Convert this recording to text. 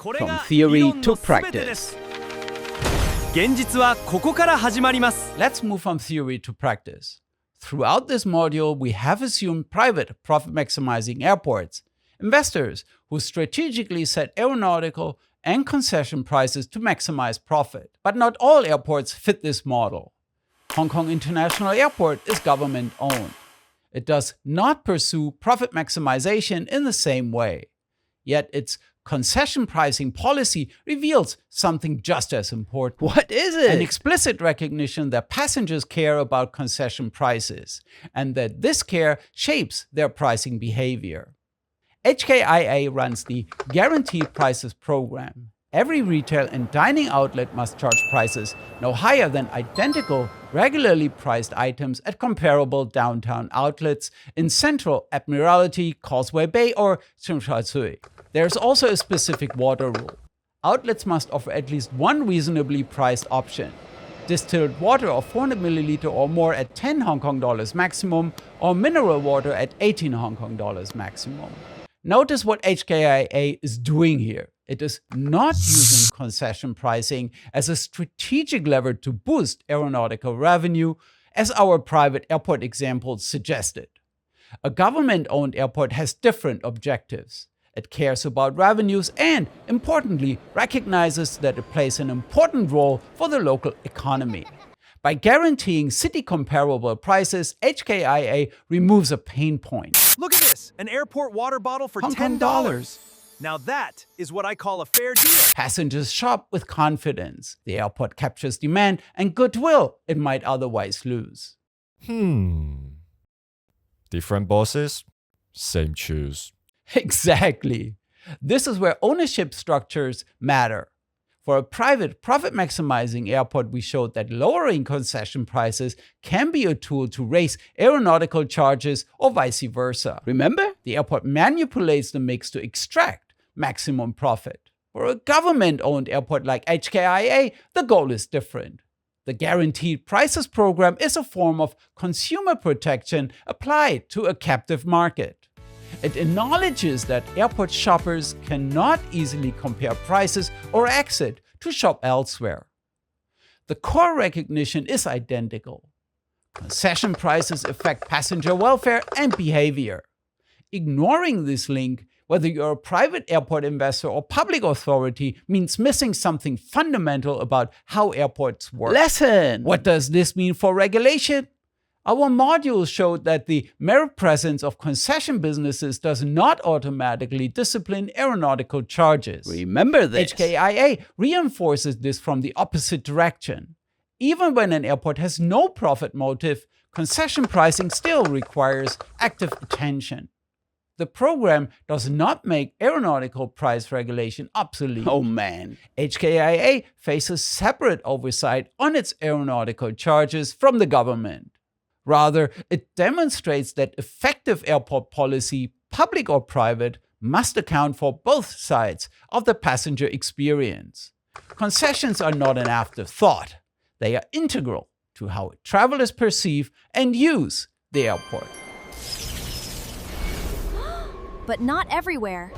From theory to practice. 現実はここから始まります。 Let's move from theory to practice. Throughout this module, we have assumed private profit-maximizing airports, investors who strategically set aeronautical and concession prices to maximize profit. But not all airports fit this model. Hong Kong International Airport is government-owned. It does not pursue profit maximization in the same way. Yet its concession pricing policy reveals something just as important. What is it? An explicit recognition that passengers care about concession prices and that this care shapes their pricing behavior. HKIA runs the Guaranteed Prices program. Every retail and dining outlet must charge prices no higher than identical, regularly priced items at comparable downtown outlets in Central, Admiralty, Causeway Bay, or Tsim Sha Tsui. There's also a specific water rule. Outlets must offer at least one reasonably priced option. Distilled water of 400 milliliter or more at 10 Hong Kong dollars maximum, or mineral water at 18 Hong Kong dollars maximum. Notice what HKIA is doing here. It is not using concession pricing as a strategic lever to boost aeronautical revenue, as our private airport example suggested. A government-owned airport has different objectives. It cares about revenues and, importantly, recognizes that it plays an important role for the local economy. By guaranteeing city-comparable prices, HKIA removes a pain point. Look at this, an airport water bottle for Hong Kong $10. Now that is what I call a fair deal. Passengers shop with confidence. The airport captures demand and goodwill it might otherwise lose. Different bosses, same shoes. Exactly. This is where ownership structures matter. For a private profit-maximizing airport, we showed that lowering concession prices can be a tool to raise aeronautical charges or vice versa. Remember? The airport manipulates the mix to extract maximum profit. For a government-owned airport like HKIA, the goal is different. The Guaranteed Prices program is a form of consumer protection applied to a captive market. It acknowledges that airport shoppers cannot easily compare prices or exit to shop elsewhere. The core recognition is identical. Concession prices affect passenger welfare and behavior. Ignoring this link, whether you're a private airport investor or public authority, means missing something fundamental about how airports work. Lesson! What does this mean for regulation? Our module showed that the mere presence of concession businesses does not automatically discipline aeronautical charges. Remember this. HKIA reinforces this from the opposite direction. Even when an airport has no profit motive, concession pricing still requires active attention. The program does not make aeronautical price regulation obsolete. Oh man. HKIA faces separate oversight on its aeronautical charges from the government. Rather, it demonstrates that effective airport policy, public or private, must account for both sides of the passenger experience. Concessions are not an afterthought. They are integral to how travelers perceive and use the airport. But not everywhere.